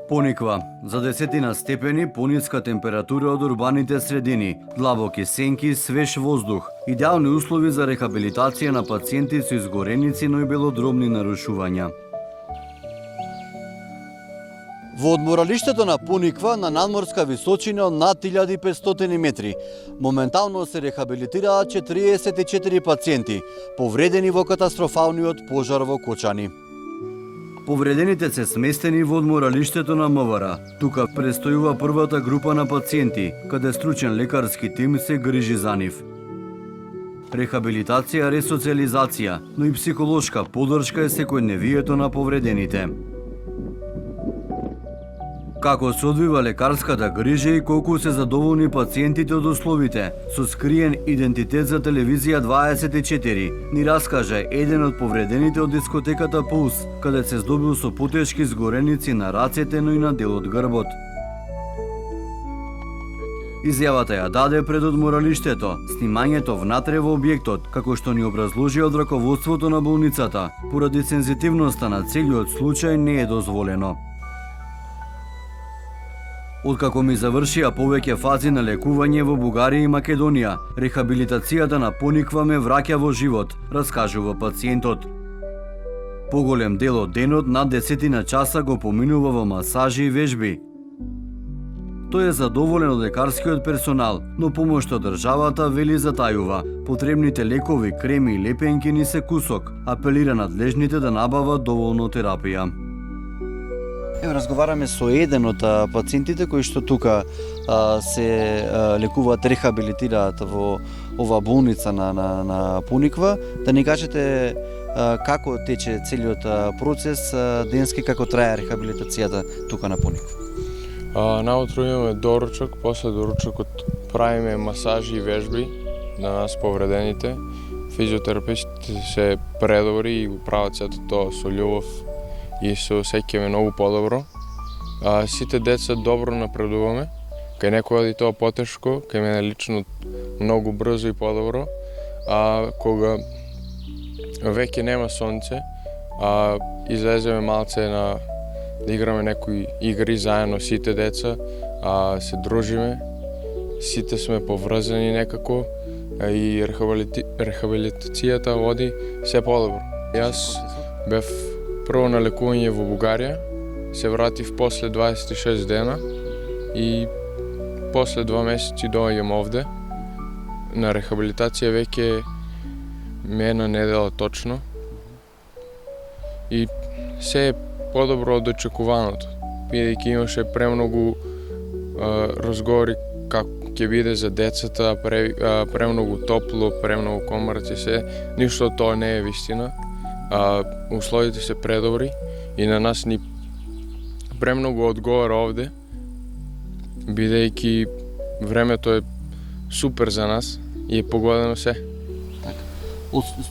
Пониква, за 10 степени пониска температура од урбаните средини, длабоки сенки, свеж воздух, идеални услови за рехабилитација на пациенти со изгореници, но и белодробни нарушувања. Во одморалиштето на Пониква на надморска височина над 1500 метри, моментално се рехабилитираат 44 пациенти, повредени во катастрофалниот пожар во Кочани. Повредените се сместени во одморалиштето на МВР. Тука престојува првата група на пациенти, каде стручен лекарски тим се грижи за нив. Рехабилитација, ресоциализација, но и психолошка поддршка е секојдневието на повредените. Како се одвива лекарската грижа и колку се задоволни пациентите од условите, со скриен идентитет за телевизија 24, ни раскажа еден од повредените од дискотеката Пулс, каде се здобил со потешки изгореници на рацете, но и на дел од грбот. Изјавата ја даде пред одморалиштето, снимањето внатре во објектот, како што ни образложи од раководството на болницата, поради сензитивноста на целиот случај не е дозволено. Откако ми завршија повеќе фази на лекување во Бугарија и Македонија, рехабилитацијата на Пониква ме враќа во живот, раскажува пациентот. Поголем дел од денот, над 10 часа, го поминува во масажи и вежби. Тој е задоволен од лекарскиот персонал, но помош од државата вели затајува. Потребните лекови, креми и лепенки ни се кусок, апелира надлежните да набават доволно терапија. Ево, разговараме со еден од пациентите кои што тука се лекуваат, рехабилитираат во ова болница на Пониква. Да ни кажете како тече целиот процес денски, како трае рехабилитацијата тука на Пониква? Наутро имаме доручок, после доручокот правиме масажи и вежби на нас повредените. Физиотерапевтите се предобри и го прават сето тоа со љубов и се осеќаме многу подобро. Сите деца добро напредуваме, кај некој оди тоа потешко, кај мене лично многу брзо и подобро. Кога веќе нема сонце, излеземе малце да играме некои игри заедно сите деца, се дружиме, сите сме поврзани некако и рехабилитацијата води се подобро. Јас бев прво на лекување во Бугарија, се вратив после 26 дена и после 2 месеци доаѓам овде. На рехабилитација веќе една недела точно и се е подобро од очекуваното, бидејќи имаше премногу разговори како ќе биде за децата, премногу топло, премногу комарци, се, ништо тоа не е вистина. Условите се предобри и на нас ни премногу одговара овде, бидејќи времето е супер за нас и е погодено се. Така.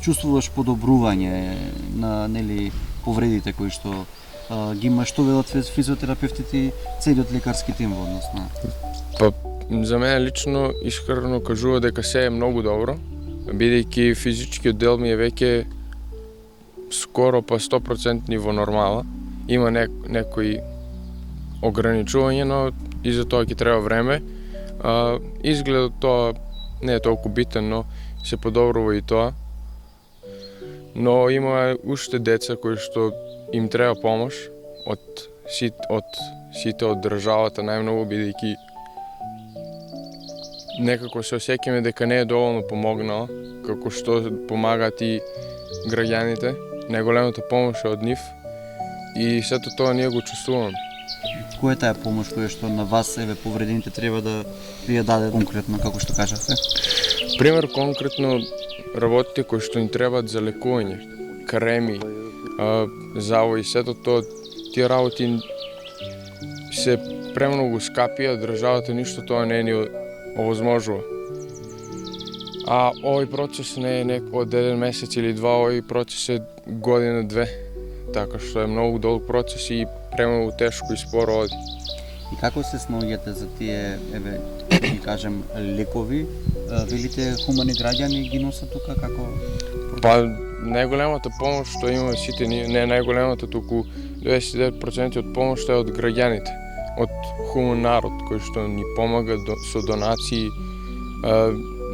Чувствуваш подобрување на повредите кои што ги имаш, што велат физиотерапевтите и целиот лекарски тим во однос на? За мене лично искрено кажува дека се е многу добро, бидејќи физичкиот дел ми е веќе скоро па 100% во нормала. Има некои ограничувања, но и за тоа ќе треба време. Изгледот тоа не е толку битен, но се подобрува и тоа. Но има уште деца кои што им треба помош од сите од државата најмногу, бидејќи некако се осеќаме дека не е доволно помогнала, како што помагаат и граѓаните. Најголемата помош е од нив и сето тоа ние го чувствуваме. Која е таа помош која што на вас, повредените, треба да ви ја даде конкретно, како што кажавте? Пример, конкретно работите кои што ни требаат за лекување, креми, завои, сето тоа, тие работи се премногу скапи, а државата ништо тоа не ни овозможува. Овој процес не е од еден месец или два, овој процес е година-две, така што е многу долг процес и премногу тешко и споро оди. И како се снаоѓате за тие, да кажем, лекови велите хумани граѓани ги носат тука како? Па најголемата помош што имаме сите ние, не најголемата, туку 99% од помошта е од граѓаните, од хуман народ кој што ни помага со донации,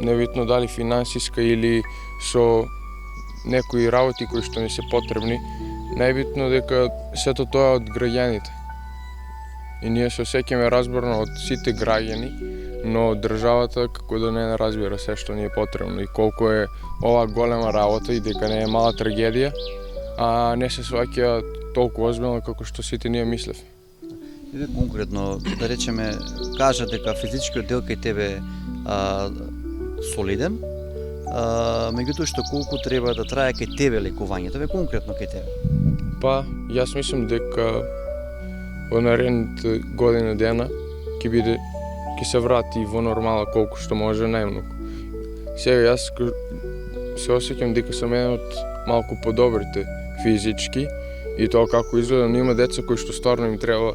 небитно дали финансиска или со некои работи кои што ни се потребни. Најбитно дека сето тоа е од граѓаните. И ние се осеќаме разборно од сите граѓани, но државата како да не разбира се што ни е потребно и колку е ова голема работа и дека не е мала трагедија, а не се сваќа толку озбилно како што сите ние мислевме. Еве конкретно, да речеме, кажа дека физичкиот дел кај тебе солиден, меѓутоа што колку треба да трае кај тебе лекувањето, еве конкретно кај тебе? Па, јас мислам дека во наредните година дена ќе се врати во нормала колку што може најмногу. Сега јас се осеќам дека сум еден од малку подобрите физички и тоа како изгледа, но има деца кои што стварно им треба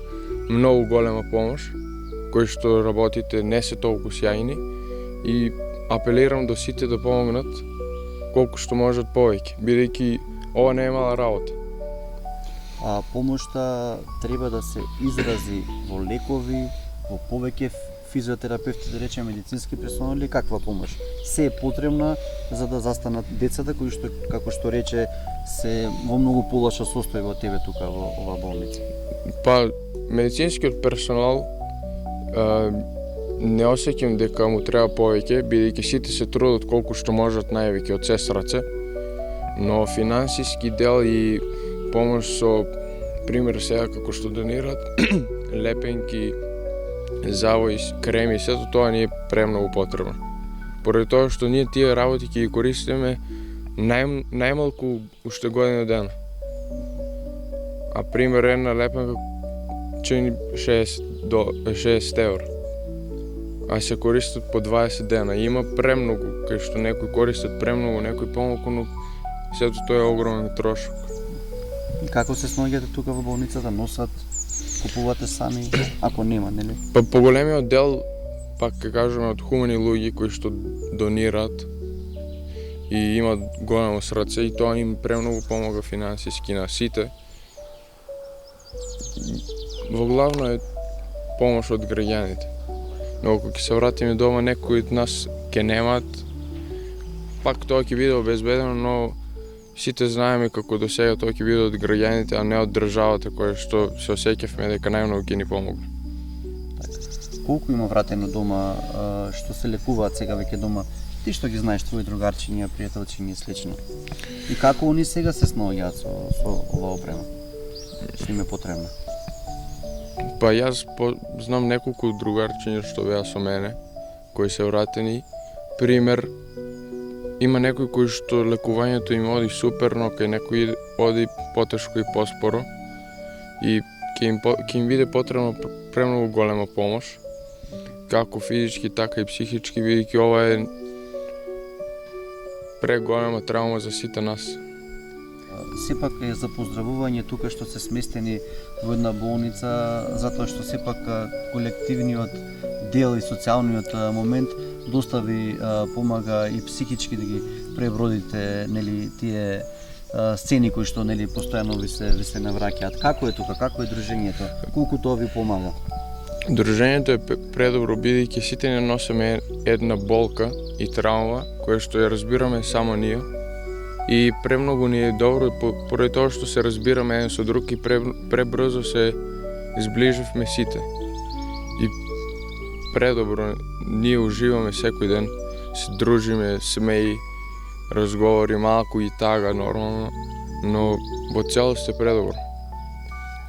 многу голема помош, кои што работите не се толку сјајни и апелирам до сите да помогнат колку што можат повеќе, бидејќи ова не е мала работа. Помошта треба да се изрази во лекови, во повеќе физиотерапевти, да речеме медицински персонал, или каква помош се е потребна за да застанат децата кои што, како што рече, се во многу полоша состојба од тебе тука во оваа болница? Па, медицинскиот персонал не осеќам дека му треба повеќе, бидејќи сите се трудат колку што можат највеќе од се срце, но финансиски дел и помош со, пример сега како што донират, лепенки, завои, креми, сето тоа ни е премногу потребно. Поради тоа што ние тие работи ќе ги користиме најмалку уште година дена. А пример една лепенка чини 60 евра, а се користат по 20 дена. Има премногу, кај што некои користат премногу, некои помалку, но сето тоа е огромен трошок. И како се снаоѓате тука во болницата? Носат, купувате сами, ако нема, нели? Па поголемиот дел, пак ќе кажеме, од хумани луѓе кои што донираат и имат големо срце и тоа им премногу помага финансиски на сите. Во главно е помош од граѓаните. Но ако ќе се вратиме дома, некои од нас ќе немаат, пак тоа ќе биде обезбедено, но сите знаеме како до сега тоа ќе биде од граѓаните, а не од државата која што се осеќавме дека најмногу ќе ни помогне. Колку има вратено дома што се лекуваат сега веќе дома? Ти што ги знаеш, твои другарчиња, пријателчиња и слично. И како они сега се снаоѓаат со оваа опрема? Што им е потребна? Па јас знам неколку другарчиња што беа со мене, кои се вратени. Пример, има некои кои што лекувањето им оди супер, но кај некои оди потешко и поспоро и ќе им биде потребно премногу голема помош, како физички, така и психички, бидејќи ова е преголема траума за сите нас. Сепак е за поздравување тука што се сместени во една болница, затоа што сепак колективниот дел и социјалниот момент доста ви помага и психички да ги пребродите, нели, тие сцени кои што, нели, постојано ви се навраќаат. Како е тука, како е дружењето? Колку тоа ви помага? Дружењето е предобро, бидејќи сите не носиме една болка и траума која што ја разбираме само ние. И премногу ни е добро поради тоа што се разбираме еден со друг и пребрзо се зближивме сите. И предобро ние уживаме секој ден, се дружиме, смеи, разговори, малку и тага нормално, но во целост е предобро.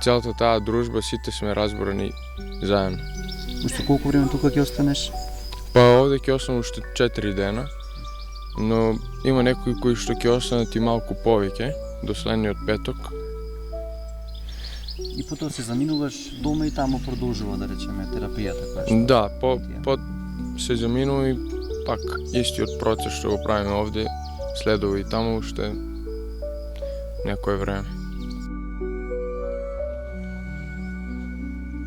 Целата таа дружба, сите сме разборани заедно. Уште колку време тука ќе останеш? Па овде ќе останам уште 4 дена, но има некои кои што ќе останат и малку повеќе до следниот петок. И потоа се заминуваш дома и таму продолжува, да речеме, терапијата која што... Да, се заминува и пак истиот процес што го правиме овде следува и таму уште некое време.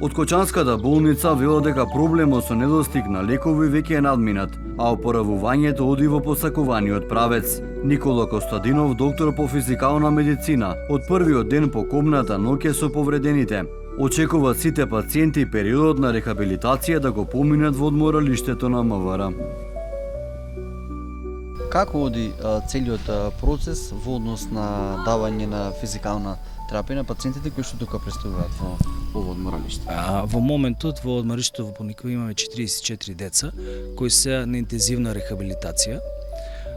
Од Кочанската болница велат дека проблемот со недостиг на лекови веќе е надминат. а опоравувањето оди во посакуваниот правец. Никола Костадинов, доктор по физикална медицина, од првиот ден по кобната ноќе со повредените. Очекуваат сите пациенти периодот на рехабилитација да го поминат во одморалиштето на МВР. Како оди целиот процес во однос на давање на физикална терапија на пациентите кои што тука пристигуваат во ово одморалиште? Во моментот во одморалиштето во Пониква имаме 44 деца кои се на интензивна рехабилитација,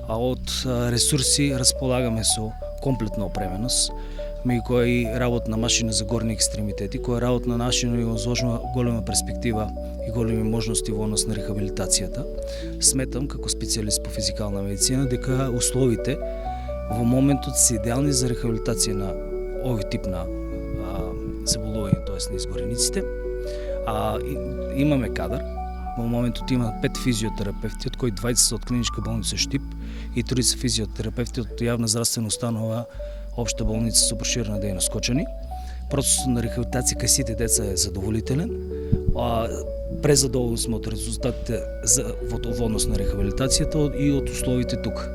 а од ресурси располагаме со комплетна опременост, меѓу кои работна машина за горни екстремитети, која работна машина има изложена голема перспектива и големи можности во однос на рехабилитацијата. Сметам како специјалист по физикална медицина дека условите во моментот се идеални за рехабилитација на овој тип на заболување, тоест на изгорениците. Имаме кадар. Во моментот има 5 физиотерапевти, од кои 20 се од клиничка болница Штип и 3 се физиотерапевти од јавна здравствена установа Општа болница со проширена дејност Кочани. Процесот на рехабилитација кај сите деца е задоволителен. Презадоволни сме од резултатите во однос на рехабилитацијата и од условите тука.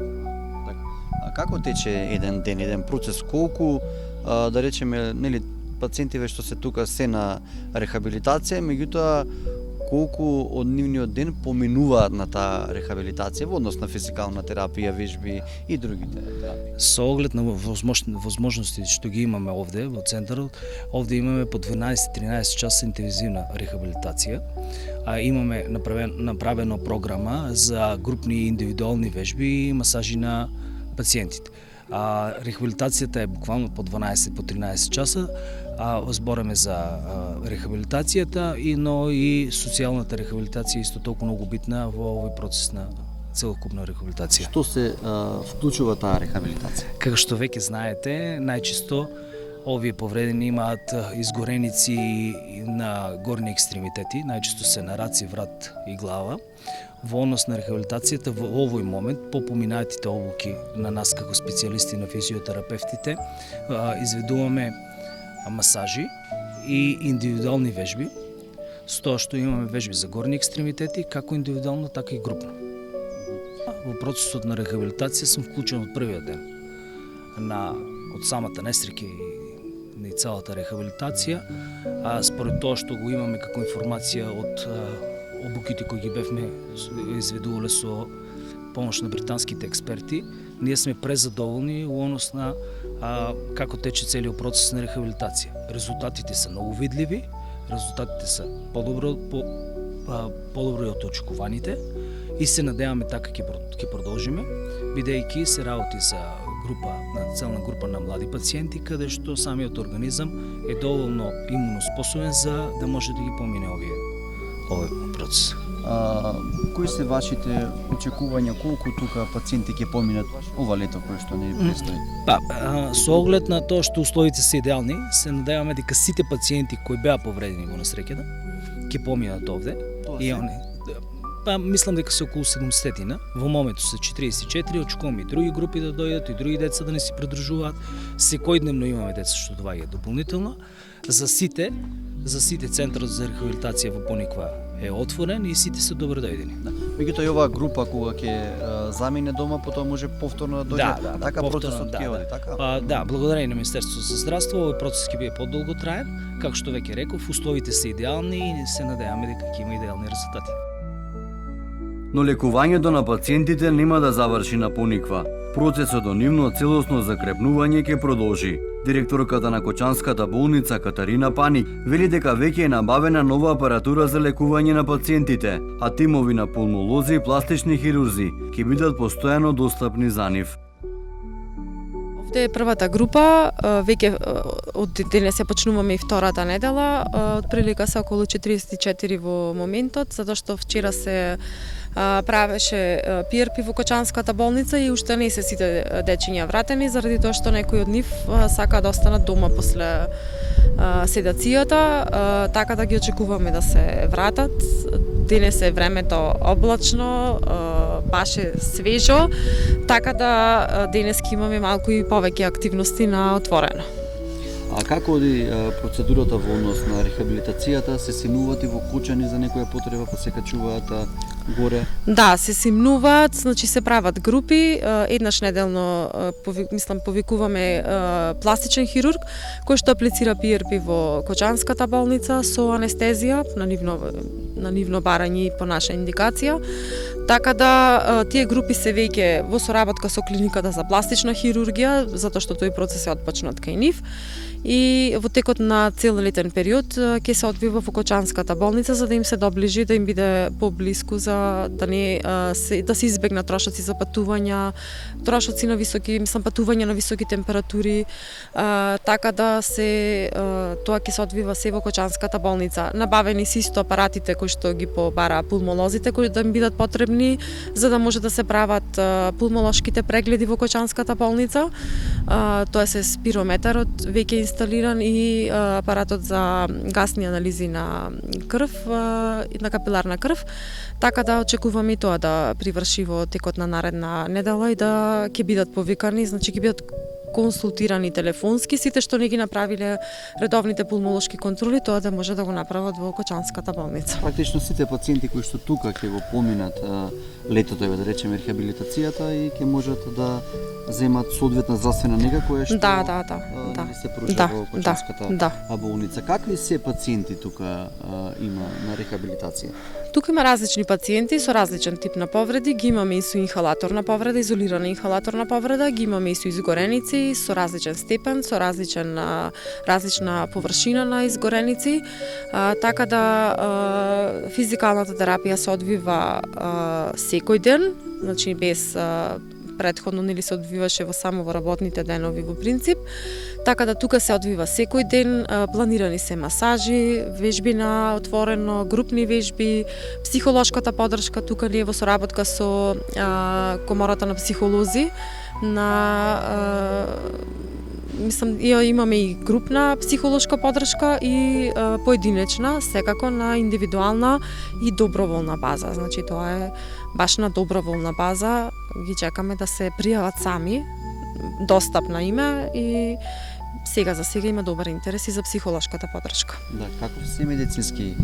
А како тече еден ден, еден процес? Колку, да речеме, нели, пациентиве што се тука се на рехабилитација, меѓутоа колку од нивниот ден поминуваат на таа рехабилитација во однос на физикална терапија, вежби и другите терапии? Со оглед на возможностите што ги имаме овде во центарот, овде имаме по 12-13 часа интензивна рехабилитација, имаме направено програма за групни и индивидуални вежби и масажи на пациентите. Рехабилитацијата е буквално по 12-13 часа, збораме за рехабилитацијата, но и социјалната рехабилитација исто толку многу битна во овој процес на целокупна рехабилитација. Што се вклучува таа рехабилитација? Како што веќе знаете, најчесто овие повредени имаат изгореници на горни екстремитети, најчесто се на раци, врат и глава. Во однос на рехабилитацијата во овој момент, по поминатите обуки на нас како специјалисти на физиотерапевтите, изведуваме масажи и индивидуални вежби, со тоа што имаме вежби за горни екстремитети, како индивидуално, така и групно. Во процесот на рехабилитација сум вклучен од првиот ден. Од самата несреќа и целата рехабилитација, според тоа што го имаме како информација од обуките кои ги бевме изведувале со помош на британските експерти, ние сме презадоволни во однос на како тече целиот процес на рехабилитација. Резултатите се многу видливи, резултатите се подобро од очекуваните и се надеваме така ќе продолжиме, бидејќи се работи за целна група на млади пациенти, каде што самиот организам е доволно имуноспособен за да може да ги помине овој процес. Кои се вашите очекувања, колку тука пациенти ќе поминат ова лето кое што не предстои? Со оглед на тоа што условите се идеални, се надеваме дека сите пациенти кои беа повредени во несреќата ќе поминат овде. Мислам дека се околу 70-тина. Во моментот се 44, очекуваме и други групи да дојдат, и други деца да не се придружуваат. Секојдневно имаме деца што доаѓаат дополнително. За сите центарот за рехабилитација во Пониква е отворен и сите се добродојдени. Меѓутоа и оваа група кога ќе замине дома, потоа може повторно да дојде. Така процесот ќе оди, така? Да, благодарение на Министерството за здравство, овој процес ќе биде подолго траен. Како што веќе реков, условите се идеални и се надеваме дека ќе има идеални резултати. Но лекувањето на пациентите нема да заврши на Пониква. Процесот до нивно целосно закрепнување ќе продолжи. Директорката на Кочанската болница Катарина Паник вели дека веќе е набавена нова апаратура за лекување на пациентите, а тимови на пулмолози и пластични хирурзи ќе бидат постојано достапни за нив. Овде е првата група, веќе од денес ја почнуваме и втората недела, отприлика се околу 44 во моментот, затоа што вчера се правеше PRP во Кочанската болница и уште не се сите дечиња вратени, заради тоа што некои од нив сака да останат дома после седацијата, така да ги очекуваме да се вратат. Денес е времето облачно, баше свежо, така да денес ќе имаме малку и повеќе активности на отворено. А како оди процедурата во однос на рехабилитацијата? Се синувате во Кочани за некоја потреба, па се качуваат горе. Да, се симнуваат, значи се прават групи, еднаш неделно повикуваме пластичен хирург кој што аплицира PRP во Кочанската болница со анестезија на нивно барање и по наша индикација. Така да тие групи се веќе во соработка со клиниката за пластична хирургија, затоа што тој процес е отпочнат кај нив. И во текот на цел летен период ќе се одвива во Кочанската болница за да им се доближи, да им биде поблиску за да не да се избегнат трошоци за патувања, трошоци на високи, патувања на високи температури, така да се тоа ќе се одвива се во Кочанската болница. Набавени се исто апаратите кои што ги побара пулмолозите кои да им бидат потребни за да може да се прават пулмолошките прегледи во Кочанската болница. Тоа се спирометарот веќе инсталиран и апаратот за гасни анализи на крв, на капиларна крв, така да очекуваме и тоа да приврши во текот на наредна недела и да ќе бидат повикани, значи ќе бидат консултирани телефонски сите што не ги направиле редовните пулмолошки контроли, тоа да може да го направат во Кочанската болница. Практично сите пациенти кои што тука ќе го поминат летото, да речеме рехабилитацијата и ќе можат да земат соодветна здравствена нега која што се пружа во Кочанската болница. Какви се пациенти тука има на рехабилитација? Тука има различни пациенти со различен тип на повреди, ги имаме и со инхалаторна повреда, изолирана инхалаторна повреда, ги имаме и со изгореници, со различен степен, со различна површина на изгореници, така да физикалната терапија се одвива секој ден, значи без претходно нели се одвиваше само во работните денови во принцип. Така да тука се одвива секој ден, планирани се масажи, вежби на отворено, групни вежби, психолошката поддршка тука ни е во соработка со комората на психолози имаме и групна психолошка поддршка и поединечна, секако на индивидуална и доброволна база. Значи тоа е баш на доброволна база, ги чекаме да се пријават сами, достапна име и сега за сега има добар интерес и за психолошката поддршка. Да, каков се медицински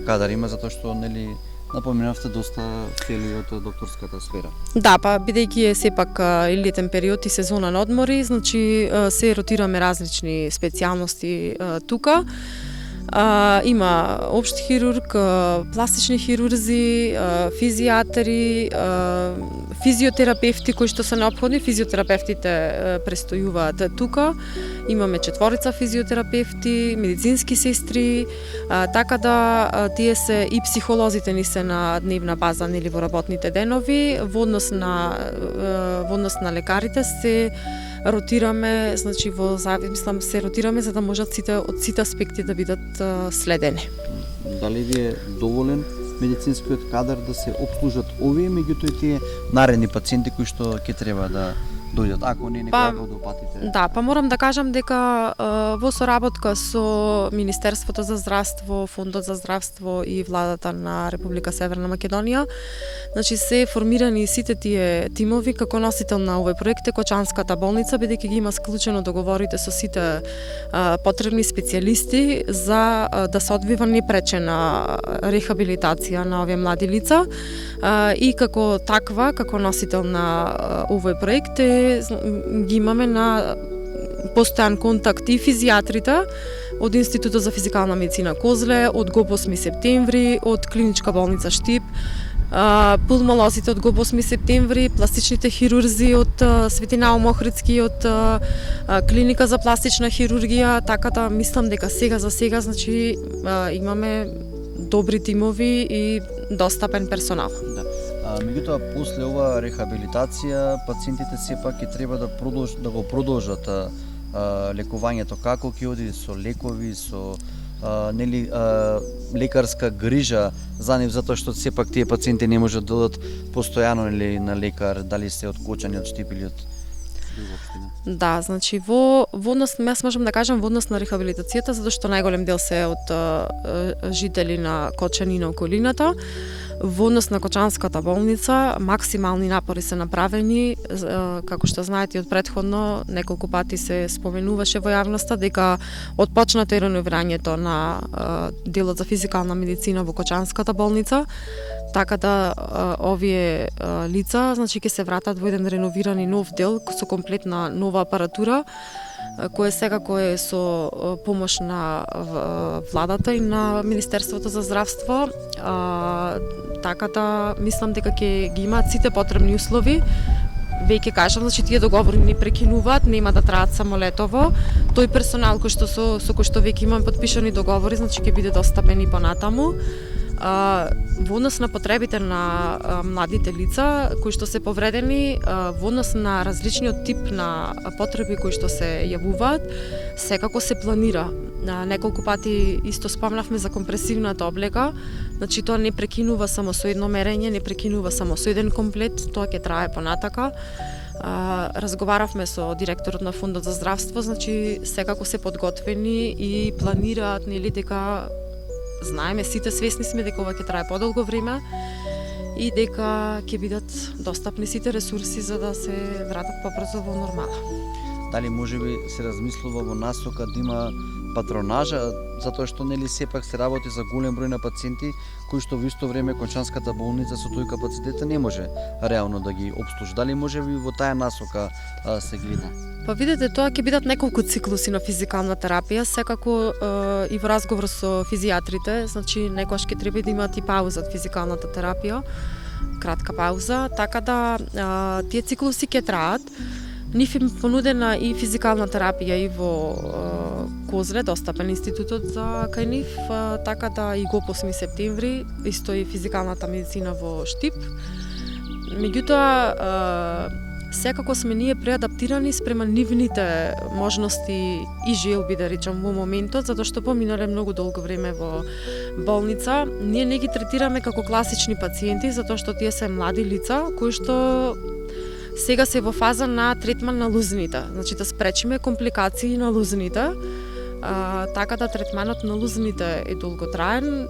кадар има, затоа што нели напоменавте доста цели од докторската сфера. Да, па бидејќи е сепак и летен период и сезона на одмори, значи се ротираме различни специјалности тука. Има општ хирург, пластични хирурзи, физијатри, физиотерапевти кои што се неопходни. Физиотерапевтите престојуваат тука. Имаме 4 физиотерапевти, медицински сестри, така да тие се и психолозите ни се на дневна база нели во работните денови. Во однос на лекарите се ротираме, значи се ротираме за да можат од сите аспекти да бидат следени. Дали ви е доволен медицинскиот кадар да се обслужат овие, меѓутоа и тие наредни пациенти кои што ќе треба да дојдат, ако не некоја од опатите? Да, па морам да кажам дека во соработка со Министерството за здравство, Фондот за здравство и владата на Република Северна Македонија, значи се формирани сите тие тимови како носител на овој проект е Кочанската болница, бидејќи ги има склучено договорите со сите потребни специјалисти за да се одвива непречена рехабилитација на овие млади лица и како таква, како носител на овој проект ги имаме на постојан контакт и физијатрите од Институтот за физикална медицина Козле, од ГОП 8 септември, од Клиничка болница Штип, пулмолозите од ГОП 8 септември, пластичните хирурзи од Свети Наум Охридски, од Клиника за пластична хирургија, така да мислам дека сега за сега значи имаме добри тимови и достапен персонал. Да. Меѓутоа, после ова рехабилитација, пациентите сепак ќе треба да го продолжат лекувањето. Како ќе оди со лекови, со лекарска грижа за нив, затоа што сепак тие пациенти не можат да додат постојано на лекар, дали се од Кочани, од Штип или од друга општина? Да, значи во однос, јас можам да кажам во однос на рехабилитацијата, затоа што најголем дел се од жители на Кочани и на околината. Во однос на Кочанската болница максимални напори се направени, како што знаете од претходно неколку пати се споменуваше во јавноста дека отпочнато е реновирањето на делот за физикална медицина во Кочанската болница, така да овие лица значи ќе се вратат во еден реновиран и нов дел со комплетна нова апаратура, кој секако е со помош на владата и на Министерството за здравство, така да мислам дека ќе ги имаат сите потребни услови. Веќе кажам, значи тие договори не прекинуваат, нема да траат само летово. Тој персонал кој што со кој што веќе имам подпишани договори, значи ќе биде достапен и понатаму. Во однос на потребите на младите лица кои што се повредени, во однос на различниот тип на потреби кои што се јавуваат, секако се планира. Неколку пати исто спомнавме за компресивната облека, значи тоа не прекинува само со едно мерење, не прекинува само со еден комплет, тоа ќе трае понатака. Разговаравме со директорот на Фондот за здравство, значи секако се подготвени и планираат, нели, дека знаеме, сите свесни сме дека ова ќе трае подолго време и дека ќе бидат достапни сите ресурси за да се вратат побрзо во нормала. Дали можеби се размислува во насока да има патронажа, затоа што нели сепак се работи за голем број на пациенти кои што во исто време Кончанската болница со тој капацитет не може реално да ги опслужи. Дали можеби во таа насока се гледа? Па видете, тоа ќе бидат неколку циклуси на физикална терапија, секако и во разговор со физијатрите, значи некогаш ќе треба да имаат и пауза од физикалната терапија, кратка пауза, така да тие циклуси ќе траат. Нив им понудена и физикална терапија и во Козле, достапен институтот за кај нив, така да и го 8 септември, исто и физикалната медицина во Штип. Меѓутоа, секако сме ние преадаптирани спрема нивните можности и желби, да речам, во моментот, затоа што поминале многу долго време во болница. Ние не ги третираме како класични пациенти, затоа што тие се млади лица кои што сега се во фаза на третман на лузните, значи да спречиме компликации на лузните, така да третманот на лузните е долготраен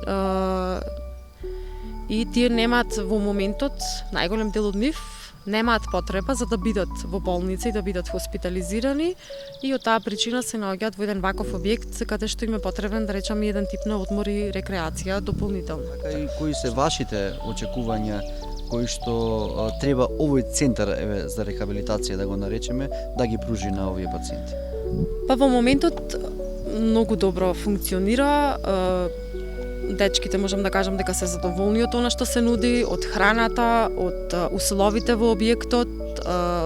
и тие немаат во моментот, најголем дел од нив, немаат потреба за да бидат во болница и да бидат хоспитализирани и од таа причина се наоѓаат во еден ваков објект каде што им е потребен, да речеме, еден тип на одмор и рекреација дополнително. Така и кои се вашите очекувања кои што треба овој центар за рехабилитација, да го наречеме, да ги пружи на овие пациенти? Па во моментот многу добро функционира. Дечките можам да кажам дека се задоволни од она што се нуди, од храната, од условите во објектот,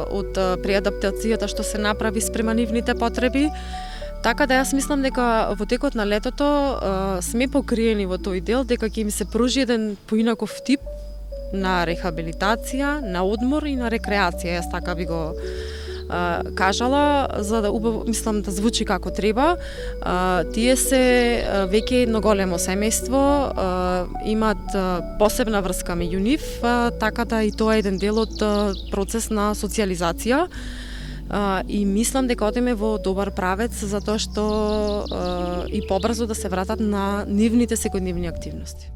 од преадаптацијата што се направи спрема нивните потреби. Така да јас мислам дека во текот на летото сме покриени во тој дел, дека ќе им се пружи еден поинаков тип на рехабилитација, на одмор и на рекреација. Јас така би го кажала, за да убаво, мислам, да звучи како треба. Тие се веќе едно големо семејство, имаат посебна врска меѓу нив, така да и тоа е еден дел од процес на социјализација. И мислам дека одиме во добар правец, затоа што и побрзо да се вратат на нивните секојдневни активности.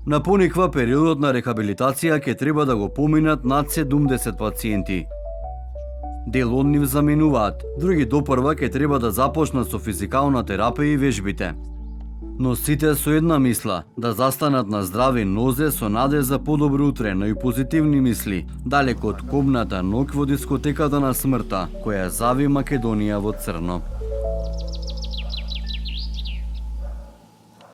На пониква периодот на рехабилитација ќе треба да го поминат над 70 пациенти. Дел од нив заменуваат, други допрва ќе треба да започнат со физикална терапија и вежбите. Но сите со една мисла, да застанат на здрави нозе со наде за подобро утре, но и позитивни мисли, далеко од кобната ноќ во дискотеката на смртта, која зави Македонија во црно.